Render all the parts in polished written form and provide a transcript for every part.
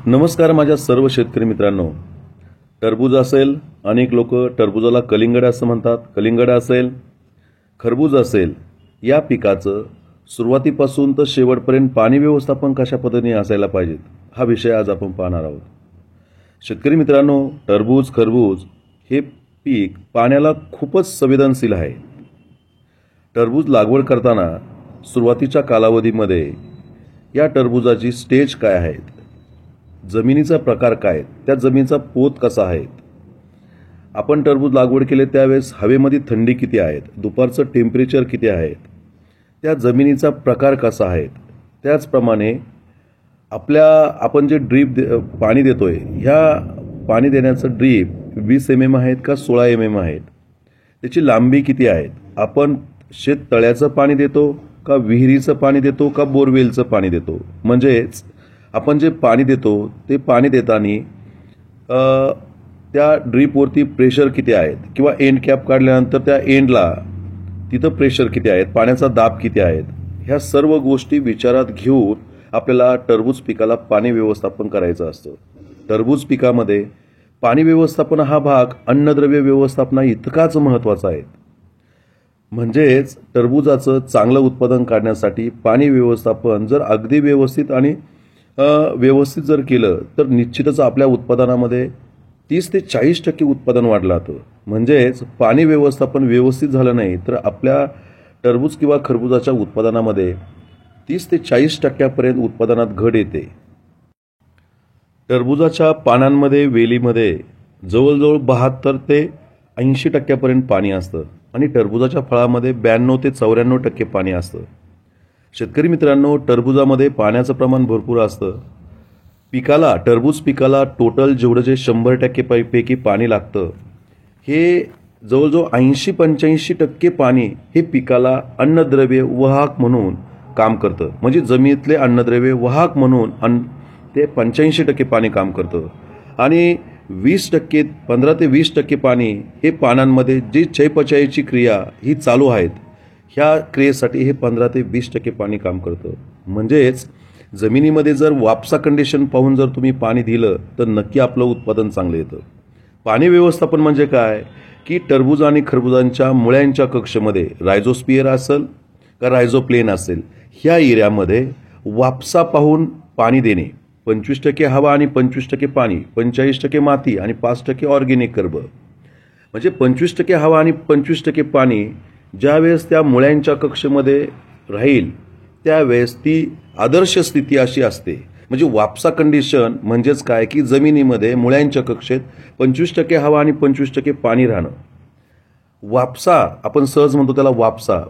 नमस्कार माझ्या सर्व शेतकरी मित्रांनो. टरबूज असेल, अनेक लोक टरबूजाला कलिंगड असं म्हणतात, कलिंगड असेल, खरबूज असेल, या पिकाचं सुरुवातीपासून तर शेवटपर्यंत पाणी व्यवस्थापन कशा पद्धतीने असायला पाहिजे हा विषय आज आपण पाहणार आहोत. शेतकरी मित्रांनो, टरबूज खरबूज हे पीक पाण्याला खूपच संवेदनशील आहे. टरबूज लागवड करताना सुरुवातीच्या कालावधीमध्ये या टरबूजाची स्टेज काय आहेत, जमिनीचा प्रकार काय, त्या जमिनीचा पोत कसा आहे, आपण टरबूज लागवड केले त्यावेळेस हवेमध्ये थंडी किती आहे, दुपारचं टेम्परेचर किती आहे, त्या जमिनीचा प्रकार कसा आहे, त्याचप्रमाणे आपण जे ड्रीप पाणी देतोय ह्या पाणी देण्याचं ड्रीप 20 mm आहेत का 16 mm आहेत, त्याची लांबी किती आहे, आपण शेत तळ्याचं पाणी देतो का विहिरीचं पाणी देतो का बोरवेलचं पाणी देतो, म्हणजेच आपण जे पाणी देतो ते पाणी देताना त्या ड्रीपवरती प्रेशर किती आहेत किंवा एंड कॅप काढल्यानंतर त्या एंडला तिथं प्रेशर किती आहेत, पाण्याचा दाब किती आहेत, ह्या सर्व गोष्टी विचारात घेऊन आपल्याला टरबूज पिकाला पाणी व्यवस्थापन करायचं असतं. टरबूज पिकामध्ये पाणी व्यवस्थापन हा भाग अन्नद्रव्य व्यवस्थापना इतकाच महत्त्वाचा आहे. म्हणजेच टरबूजाचं चांगलं उत्पादन काढण्यासाठी पाणी व्यवस्थापन जर अगदी व्यवस्थित जर केलं तर निश्चितच आपल्या उत्पादनामध्ये 30 ते 40% उत्पादन वाढलं जातं. म्हणजेच पाणी व्यवस्थापन व्यवस्थित झालं नाही तर आपल्या टरबूज किंवा खरबूजाच्या उत्पादनामध्ये 30 ते 40% उत्पादनात घट येते. टरबूजाच्या पानांमध्ये वेलीमध्ये जवळजवळ 72 ते 80% पाणी असतं आणि टरबूजाच्या फळामध्ये 92 ते 94% पाणी असतं. शेतकरी मित्रांनो, टरबूजामध्ये पाण्याचं प्रमाण भरपूर असतं. टरबूज पिकाला टोटल जेवढं जे 100% पैकी पाणी लागतं हे जवळजवळ 80-85% पाणी हे पिकाला अन्नद्रव्य वाहक म्हणून काम करतं. म्हणजे जमिनीतले अन्नद्रव्य वाहक म्हणून ते 85% पाणी काम करतं आणि 15 ते 20% पाणी हे पानांमध्ये जी चयापचयाची क्रिया ही चालू आहेत ह्या क्रियेसाठी हे 15 ते 20% पाणी काम करतं. म्हणजेच जमिनीमध्ये जर वापसा कंडिशन पाहून जर तुम्ही पाणी दिलं तर नक्की आपलं उत्पादन चांगलं येतं. पाणी व्यवस्थापन म्हणजे काय की टरबूज आणि खरबुजांच्या मुळ्यांच्या कक्षमध्ये रायझोस्पियर असेल का रायझोप्लेन असेल ह्या एरियामध्ये वापसा पाहून पाणी देणे. 25% हवा आणि 25% पाणी, 45% माती आणि 5% ऑर्गेनिक कर्ब. म्हणजे 25% हवा आणि 25% पाणी ज्यावेळेस त्या मुळ्यांच्या कक्षेमध्ये राहील त्यावेळेस ती आदर्श स्थिती अशी असते. म्हणजे वापसा कंडिशन म्हणजेच काय की जमिनीमध्ये मुळ्यांच्या कक्षेत 25% हवा आणि 25% पाणी राहणं. वापसा आपण सहज म्हणतो त्याला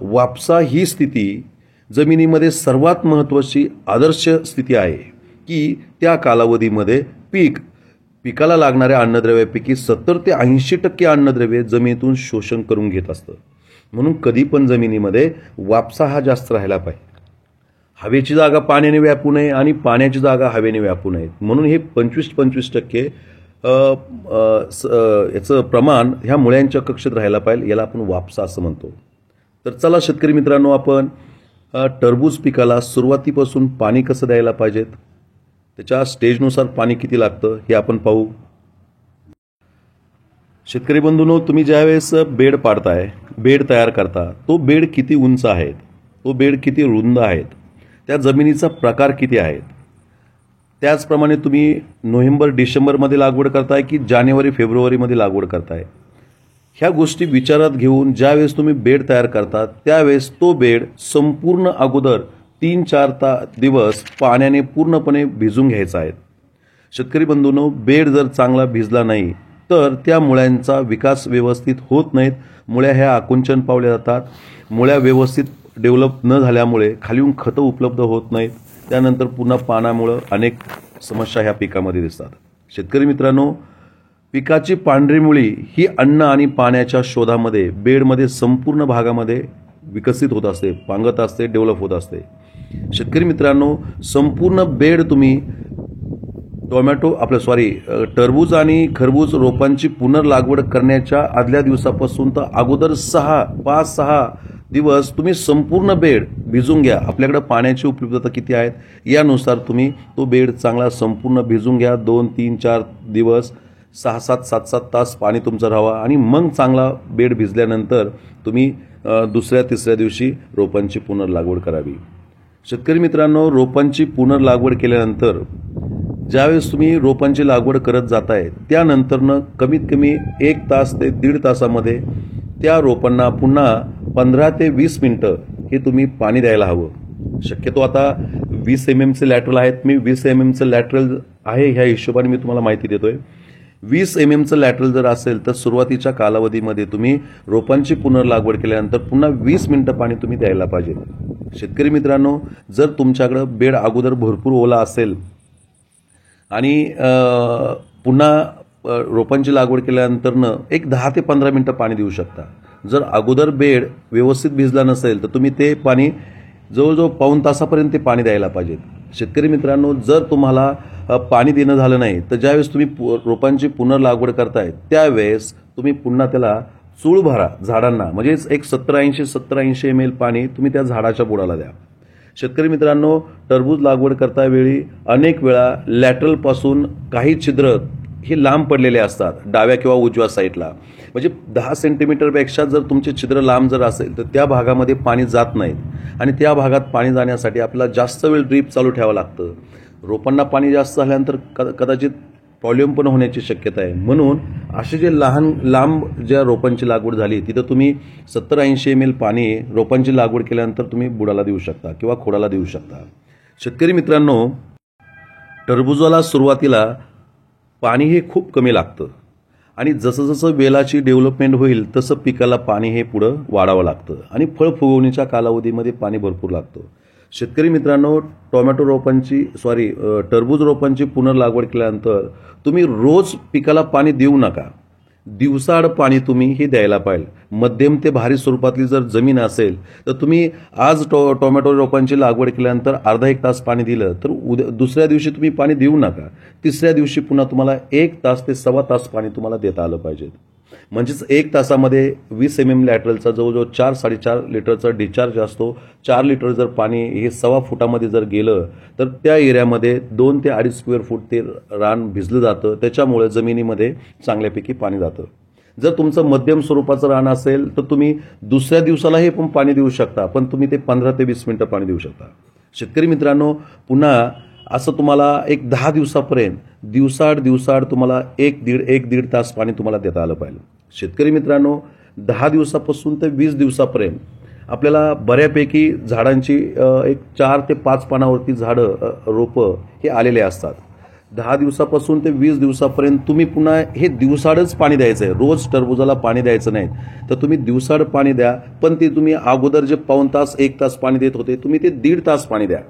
वापसा ही स्थिती जमिनीमध्ये सर्वात महत्त्वाची आदर्श स्थिती आहे की त्या कालावधीमध्ये पिकाला लागणाऱ्या अन्नद्रव्यापैकी 70 ते 80% अन्नद्रव्य जमिनीतून शोषण करून घेत असतं. म्हणून कधी पण जमिनीमध्ये वापसा हा जास्त राहायला पाहिजे. हवेची जागा पाण्याने व्यापू नये आणि पाण्याची जागा हवेने व्यापू नये. म्हणून हे 25% याचं प्रमाण ह्या मुळ्यांच्या कक्षेत राहायला पाहिजे. याला आपण वापसा असं म्हणतो. तर चला शेतकरी मित्रांनो, आपण टरबूज पिकाला सुरुवातीपासून पाणी कसं द्यायला पाहिजेत, त्याच्या स्टेजनुसार पाणी किती लागतं हे आपण पाहू. शेतकरी बंधूंनो, तुम्ही ज्यावेळेस बेड तयार करता तो बेड किती उंच आहे, तो बेड किती रुंद आहेत, त्या जमिनीचा प्रकार किती आहे, त्याचप्रमाणे तुम्ही नोव्हेंबर-डिसेंबरमध्ये लागवड करताय की जानेवारी-फेब्रुवारीमध्ये लागवड करताय, ह्या गोष्टी विचारात घेऊन ज्यावेळेस तुम्ही बेड तयार करता त्यावेळेस तो बेड संपूर्ण अगोदर 3-4 दिवस पाण्याने पूर्णपणे भिजून घ्यायचा आहे. शेतकरी बंधूंनो, बेड जर चांगला भिजला नाही तर त्या मुळ्यांचा विकास व्यवस्थित होत नाहीत. मुळ्या ह्या आकुंचन पावल्या जातात. मुळ्या व्यवस्थित डेव्हलप न झाल्यामुळे खालीहून खतं उपलब्ध होत नाहीत. त्यानंतर पुन्हा पाण्यामुळं अनेक समस्या ह्या पिकामध्ये दिसतात. शेतकरी मित्रांनो, पिकाची पांढरी मुळी ही अन्न आणि पाण्याच्या शोधामध्ये बेडमध्ये संपूर्ण भागामध्ये विकसित होत असते, पांगत असते, डेव्हलप होत असते. शेतकरी मित्रांनो, संपूर्ण बेड तुम्ही टरबूज आणि खरबूज रोपांची पुनर्लागवड करण्याच्या आदल्या दिवसापासून तर अगोदर 5-6 दिवस तुम्ही संपूर्ण बेड भिजून घ्या. आपल्याकडे पाण्याची उपलब्धता किती आहेत यानुसार तुम्ही तो बेड चांगला संपूर्ण भिजून घ्या. 2, 3, 4 दिवस 6-7, 7-7 तास पाणी तुमचं राहावा आणि मग चांगला बेड भिजल्यानंतर तुम्ही दुसऱ्या तिसऱ्या दिवशी रोपांची पुनर्लागवड करावी. शेतकरी मित्रांनो, रोपांची पुनर्लागवड केल्यानंतर ज्यावेळेस तुम्ही रोपांची लागवड करत जाताय त्यानंतरनं कमीत कमी 1 तास ते 1.5 तासामध्ये त्या रोपांना पुन्हा 15 ते 20 मिनिटं हे तुम्ही पाणी द्यायला हवं. शक्यतो आता 20 mm लॅटरल आहेत. मी 20 mm लॅटरल आहे ह्या हिशोबाने मी तुम्हाला माहिती देतोय. 20 mm लॅटरल जर असेल तर सुरुवातीच्या कालावधीमध्ये तुम्ही रोपांची पुनर्लागवड केल्यानंतर पुन्हा 20 मिनिटं पाणी तुम्ही द्यायला पाहिजे. शेतकरी मित्रांनो, जर तुमच्याकडे बेड अगोदर भरपूर ओला असेल आणि पुन्हा रोपांची लागवड केल्यानंतरनं एक 10 ते 15 मिनिटं पाणी देऊ शकता. जर अगोदर बेड व्यवस्थित भिजला नसेल तर तुम्ही ते पाणी जवळजवळ पाऊण तासापर्यंत ते पाणी द्यायला पाहिजे. शेतकरी मित्रांनो, जर तुम्हाला पाणी देणं झालं नाही तर ज्यावेळेस तुम्ही रोपांची पुनर्लागवड करताय त्यावेळेस तुम्ही पुन्हा त्याला चूळ भरा झाडांना, म्हणजेच एक 70-80 ml पाणी तुम्ही त्या झाडाच्या बुडाला द्या. शेतकरी मित्रांनो, टरबूज लागवड करता वेळी अनेक वेळा लॅटरल पासून काही छिद्र हे लांब पडलेले असतात डाव्या किंवा उजव्या साईडला. म्हणजे 10 सेंटीमीटरपेक्षा जर तुमचे छिद्र लांब जर असेल तर त्या भागामध्ये पाणी जात नाहीत आणि त्या भागात पाणी जाण्यासाठी आपल्याला जास्त वेळ ड्रीप चालू ठेवावं लागतं. रोपांना पाणी जास्त झाल्यानंतर कदाचित प्रॉब्लेम पण होण्याची शक्यता आहे. म्हणून असे जे लांब ज्या रोपांची लागवड झाली तिथं तुम्ही 70-80 ml पाणी रोपांची लागवड केल्यानंतर तुम्ही बुडाला देऊ शकता किंवा खोडाला देऊ शकता. शेतकरी मित्रांनो, टरबूजाला सुरुवातीला पाणी हे खूप कमी लागतं आणि जसं जसं वेलाची डेव्हलपमेंट होईल तसं पिकाला पाणी हे पुढं वाढावं लागतं आणि फळ फुगवणीच्या कालावधीमध्ये पाणी भरपूर लागतं. शेतकरी मित्रांनो, टरबूज रोपांची पुनर्लागवड केल्यानंतर तुम्ही रोज पिकाला पाणी देऊ नका. दिवसाआड पाणी तुम्ही हे द्यायला पाहिजे. मध्यम ते भारी स्वरूपातली जर जमीन असेल तर तुम्ही आज टोमॅटो रोपांची लागवड केल्यानंतर अर्धा 1 तास पाणी दिलं तर दुसऱ्या दिवशी तुम्ही पाणी देऊ नका. तिसऱ्या दिवशी पुन्हा तुम्हाला 1 तास ते 1.25 तास पाणी तुम्हाला देता आलं पाहिजे. म्हणजेच 1 तासामध्ये 20 mm लॅटरलचा जवळजवळ 4-4.5 लिटरचा डिस्चार्ज असतो. 4 लिटर जर पाणी हे 1.25 फुटामध्ये जर गेलं तर त्या एरियामध्ये 2 ते 2.5 स्क्वेअर फूट ते रान भिजलं जातं. त्याच्यामुळे जमिनीमध्ये चांगल्यापैकी पाणी जातं. जर तुमचं मध्यम स्वरूपाचं रान असेल तर तुम्ही दुसऱ्या दिवसालाही पण पाणी देऊ शकता, पण तुम्ही ते 15 ते 20 मिनिटं पाणी देऊ शकता. शेतकरी मित्रांनो, पुन्हा असं तुम्हाला एक 10 दिवसापर्यंत दिवसाआड तुम्हाला 1-1.5 तास पाणी तुम्हाला देता आलं पाहिजे. शेतकरी मित्रांनो, 10 दिवसापासून ते 20 दिवसापर्यंत आपल्याला बऱ्यापैकी झाडांची एक 4 ते 5 पानावरती झाडं रोपं हे आलेले असतात. 10 दिवसापासून ते 20 दिवसापर्यंत तुम्ही पुन्हा हे दिवसाआडच पाणी द्यायचं आहे. रोज टरबुजाला पाणी द्यायचं नाही तर तुम्ही दिवसाआड पाणी द्या, पण ते तुम्ही अगोदर जे पाऊण तास 1 तास पाणी देत होते तुम्ही ते 1.5 तास पाणी द्या.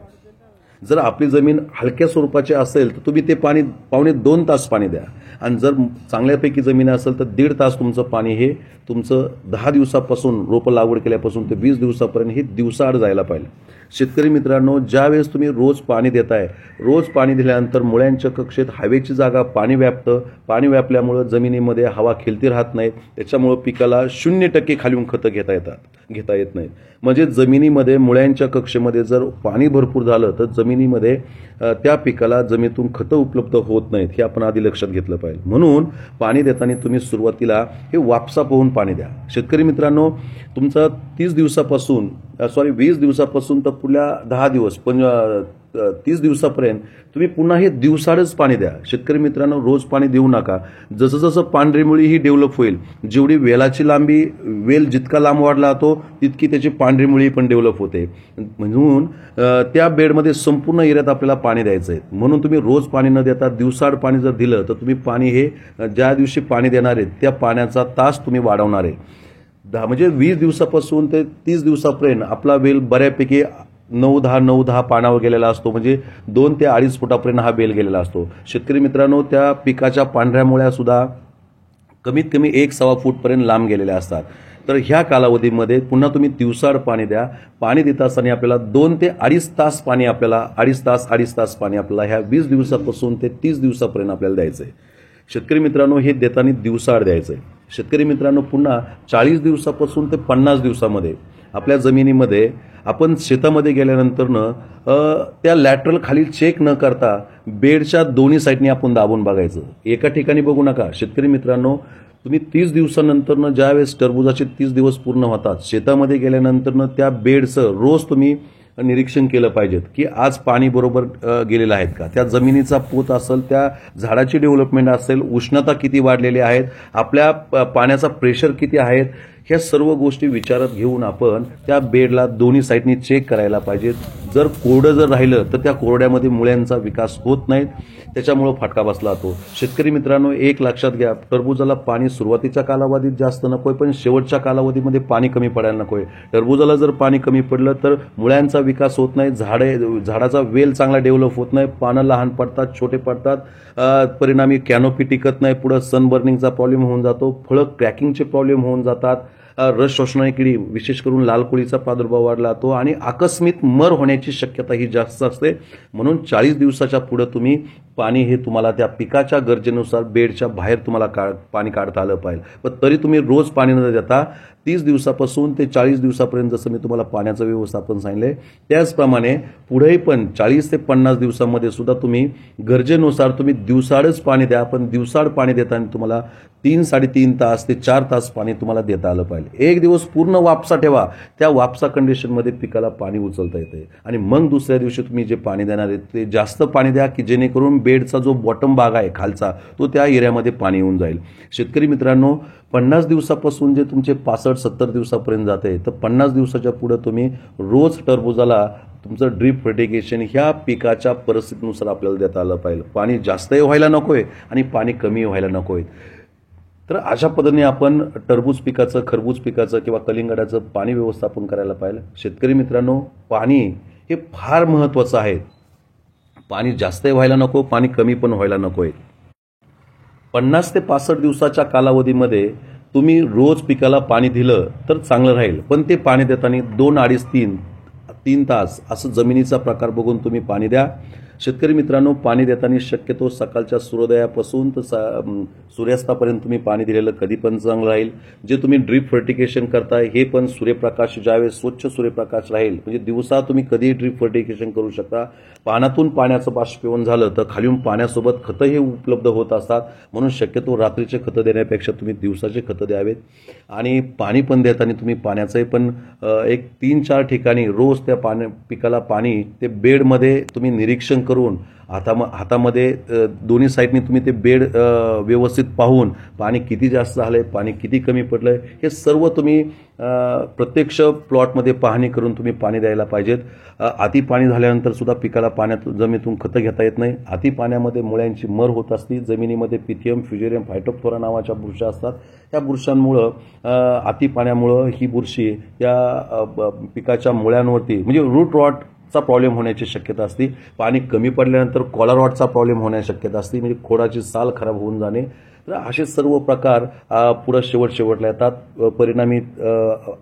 जर आपली जमीन हलक्या स्वरूपाची असेल तर तुम्ही ते पाणी 1.25-2 तास पाणी द्या आणि जर चांगल्यापैकी जमीन असेल तर 1.5 तास तुमचं पाणी हे तुमचं 10 दिवसापासून रोपं लागवड केल्यापासून ते 20 दिवसापर्यंत हे दिवसाआड जायला पाहिजे. शेतकरी मित्रांनो, ज्यावेळेस तुम्ही रोज पाणी देताय, रोज पाणी दिल्यानंतर मुळ्यांच्या कक्षेत हवेची जागा पाणी व्यापतं. पाणी व्यापल्यामुळं जमिनीमध्ये हवा खेळती राहत नाही. त्याच्यामुळं पिकाला 0% खालीहून खतं घेता येत नाहीत. म्हणजे जमिनीमध्ये मुळ्यांच्या कक्षेमध्ये जर पाणी भरपूर झालं तर जमिनीमध्ये त्या पिकाला जमिनीतून खतं उपलब्ध होत नाहीत. हे आपण आधी लक्षात घेतलं पाहिजे. म्हणून पाणी देताना तुम्ही सुरुवातीला हे वापसा पोहून पाणी द्या. शेतकरी मित्रांनो, तुमचा 20 दिवसापासून तर पुढल्या 10 दिवस 30 दिवसापर्यंत तुम्ही पुन्हा हे दिवसाआडच पाणी द्या. शेतकरी मित्रांनो, रोज पाणी देऊ नका. जसं जसं पांढरी मुळी ही डेव्हलप होईल, जेवढी वेलाची लांबी, वेल जितका लांब वाढला जातो तितकी त्याची पांढरी मुळी पण डेव्हलप होते. म्हणून त्या बेडमध्ये संपूर्ण एरियात आपल्याला पाणी द्यायचं आहे. म्हणून तुम्ही रोज पाणी न देता दिवसाआड पाणी जर दिलं तर तुम्ही पाणी हे ज्या दिवशी पाणी देणार आहे त्या पाण्याचा तास तुम्ही वाढवणार आहे. म्हणजे 20 दिवसापासून ते 30 दिवसापर्यंत आपला वेल बऱ्यापैकी 9-10 पानावर गेलेला असतो. म्हणजे 2 ते 2.5 फुटापर्यंत हा बेल गेलेला असतो. शेतकरी मित्रांनो, त्या पिकाच्या पांढऱ्या मुळ्या सुद्धा कमीत कमी 1-1.25 फूटपर्यंत लांब गेलेल्या असतात. तर ह्या कालावधीमध्ये पुन्हा तुम्ही दिवसाआड पाणी द्या. पाणी देत असताना आपल्याला 2 ते 2.5 तास पाणी आपल्याला 2.5 तास पाणी आपल्याला ह्या 20 दिवसापासून ते 30 दिवसापर्यंत आपल्याला द्यायचं आहे. शेतकरी मित्रांनो, हे देताना दिवसाआड द्यायचं आहे. शेतकरी मित्रांनो, पुन्हा 40 दिवसापासून ते 50 दिवसामध्ये आपल्या जमिनीमध्ये आपण शेतामध्ये गेल्यानंतरनं त्या लॅटरल खाली चेक न करता बेडच्या दोन्ही साईडनी आपण दाबून बघायचं. एका ठिकाणी बघू नका. शेतकरी मित्रांनो, तुम्ही 30 दिवसानंतरनं ज्यावेळेस टरबुजाचे 30 दिवस पूर्ण होतात, शेतामध्ये गेल्यानंतरनं त्या बेडचं रोज तुम्ही निरीक्षण केलं पाहिजे की आज पाणी बरोबर गेलेलं आहेत का, त्या जमिनीचा पोत असेल, त्या झाडाची डेव्हलपमेंट असेल, उष्णता किती वाढलेली आहेत, आपल्या पाण्याचा प्रेशर किती आहेत, ह्या सर्व गोष्टी विचारात घेऊन आपण त्या बेडला दोन्ही साईडनी चेक करायला पाहिजे. जर कोरडं जर राहिलं तर त्या कोरड्यामध्ये मुळ्यांचा विकास होत नाही, त्याच्यामुळं फाटका बसला जातो. शेतकरी मित्रांनो, एक लक्षात घ्या, टरबुजाला पाणी सुरुवातीच्या कालावधीत जास्त नकोय, पण शेवटच्या कालावधीमध्ये पाणी कमी पडायला नकोय. टरबुजाला जर पाणी कमी पडलं तर मुळ्यांचा विकास होत नाही, झाडाचा वेल चांगला डेव्हलप होत नाही, पानं लहान पडतात, छोटे पडतात, परिणामी कॅनोपी टिकत नाही, पुढं सनबर्निंगचा प्रॉब्लेम होऊन जातो, फळं क्रॅकिंगचे प्रॉब्लेम होऊन जातात, रस शोषणारी किडी विशेष करून लाल कोळीचा प्रादुर्भाव वाढला जातो आणि आकस्मिक मर होण्याची शक्यता ही जास्त असते. म्हणून 40 दिवसाच्या पुढे तुम्ही पाणी हे तुम्हाला त्या पिकाच्या गरजेनुसार बेडच्या बाहेर तुम्हाला पाणी काढता आलं पाहिजे. पण तरी तुम्ही रोज पाणी न देता 30 दिवसापासून ते 40 दिवसापर्यंत जसं मी तुम्हाला पाण्याचं व्यवस्थापन सांगितलंय, त्याचप्रमाणे पुढेही पण 40 ते 50 दिवसामध्ये सुद्धा तुम्ही गरजेनुसार तुम्ही दिवसाआडच पाणी द्या. पण दिवसाआड पाणी देताना तुम्हाला 3-3.5 तास ते 4 तास पाणी तुम्हाला देता आलं पाहिजे. एक दिवस पूर्ण वापसा ठेवा, त्या वापसा कंडिशनमध्ये पिकाला पाणी उचलता येते आणि मग दुसऱ्या दिवशी तुम्ही जे पाणी देणार आहे ते जास्त पाणी द्या की जेणेकरून बेडचा जो बॉटम भाग आहे खालचा तो त्या एरियामध्ये पाणी येऊन जाईल. शेतकरी मित्रांनो, 50 दिवसापासून जे तुमचे 65-70 दिवसापर्यंत जाते, तर 50 दिवसाच्या पुढे तुम्ही रोज टरबुजाला तुमचं ड्रीप फर्टिगेशन ह्या पिकाच्या परिस्थितीनुसार आपल्याला देता आलं पाहिजे. पाणी जास्तही व्हायला नकोय आणि पाणी कमी व्हायला नकोय. तर अशा पद्धतीने आपण टरबूज पिकाचं, खरबूज पिकाचं किंवा कलिंगडाचं पाणी व्यवस्थापन करायला पाहिजे. शेतकरी मित्रांनो, पाणी हे फार महत्त्वाचं आहे. पाणी जास्तही व्हायला नको, पाणी कमी पण व्हायला नकोय. 50 ते 65 दिवसाच्या कालावधीमध्ये तुम्ही रोज पिकाला पाणी दिलं तर चांगलं राहील. पण ते पाणी देताना 2-2.5-3 तास असं जमिनीचा प्रकार बघून तुम्ही पाणी द्या. शेतकरी मित्रांनो, पाणी देताना शक्यतो सकाळच्या सूर्योदयापासून तर सूर्यास्तापर्यंत तुम्ही पाणी दिलेलं कधी पण चांगलं राहील. जे तुम्ही ड्रीप फर्टिगेशन करताय हे पण सूर्यप्रकाश ज्यावेळेस स्वच्छ सूर्यप्रकाश राहील, म्हणजे दिवसा तुम्ही कधीही ड्रीप फर्टिगेशन करू शकता. पाण्यातून पाण्याचं बाष्पीभवन झालं तर खालून पाण्यासोबत खतं हे उपलब्ध होत असतात. म्हणून शक्यतो रात्रीचे खतं देण्यापेक्षा तुम्ही दिवसाचे खतं द्यावेत. आणि पाणी पण देताना तुम्ही पाण्याचंही पण एक 3-4 ठिकाणी रोज त्या पिकाला पाणी ते बेडमध्ये तुम्ही निरीक्षण करून हातामध्ये दोन्ही साईडनी तुम्ही ते बेड व्यवस्थित पाहून पाणी किती जास्त झालंय, पाणी किती कमी पडलंय, हे सर्व तुम्ही प्रत्यक्ष प्लॉटमध्ये पाहणी करून तुम्ही पाणी द्यायला पाहिजेत. अति पाणी झाल्यानंतर सुद्धा पिकाला पाण्यात जमिनीतून खतं घेता येत नाही. अति पाण्यामध्ये मुळ्यांची मर होत असते. जमिनीमध्ये पिथियम, फ्युजेरियम, फायटोप्थोरा नावाच्या बुरशी असतात. त्या बुरशांमुळं अति पाण्यामुळं ही बुरशी या पिकाच्या मुळ्यांवरती म्हणजे रूट रॉट चा प्रॉब्लेम होण्याची शक्यता असते. पाणी कमी पडल्यानंतर कॉलर रॉटचा प्रॉब्लेम होण्याची शक्यता असते, म्हणजे खोडाची साल खराब होऊन जाणे. तर असे सर्व प्रकार पुढे शेवटला येतात. परिणामी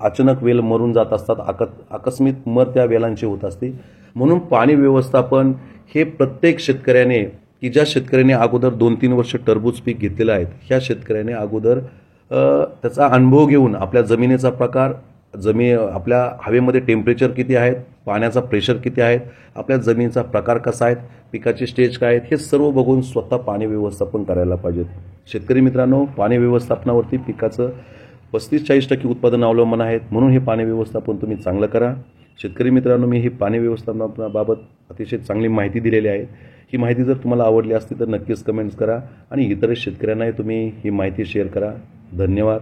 अचानक वेल मरून जात असतात. आकस्मिक मर त्या वेलांची होत असते. म्हणून पाणी व्यवस्थापन हे प्रत्येक शेतकऱ्याने, की ज्या शेतकऱ्याने अगोदर 2-3 वर्ष टरबूज पीक घेतलेलं आहे, ह्या शेतकऱ्याने अगोदर त्याचा अनुभव घेऊन आपल्या जमिनीचा प्रकार, आपल्या हवेमध्ये टेम्परेचर किती आहेत, पाण्याचा प्रेशर किती आहेत, आपल्या जमिनीचा प्रकार कसा आहे, पिकाची स्टेज काय आहेत, हे सर्व बघून स्वतः पाणी व्यवस्थापन करायला पाहिजे. शेतकरी मित्रांनो, पाणी व्यवस्थापनावरती पिकाचं 35-40% उत्पादन अवलंबून आहेत. म्हणून हे पाणी व्यवस्थापन तुम्ही चांगलं करा. शेतकरी मित्रांनो, मी ही पाणी व्यवस्थापनाबाबत अतिशय चांगली माहिती दिलेली आहे. ही माहिती जर तुम्हाला आवडली असती तर नक्कीच कमेंट्स करा आणि इतर शेतकऱ्यांनाही तुम्ही ही माहिती शेअर करा. धन्यवाद.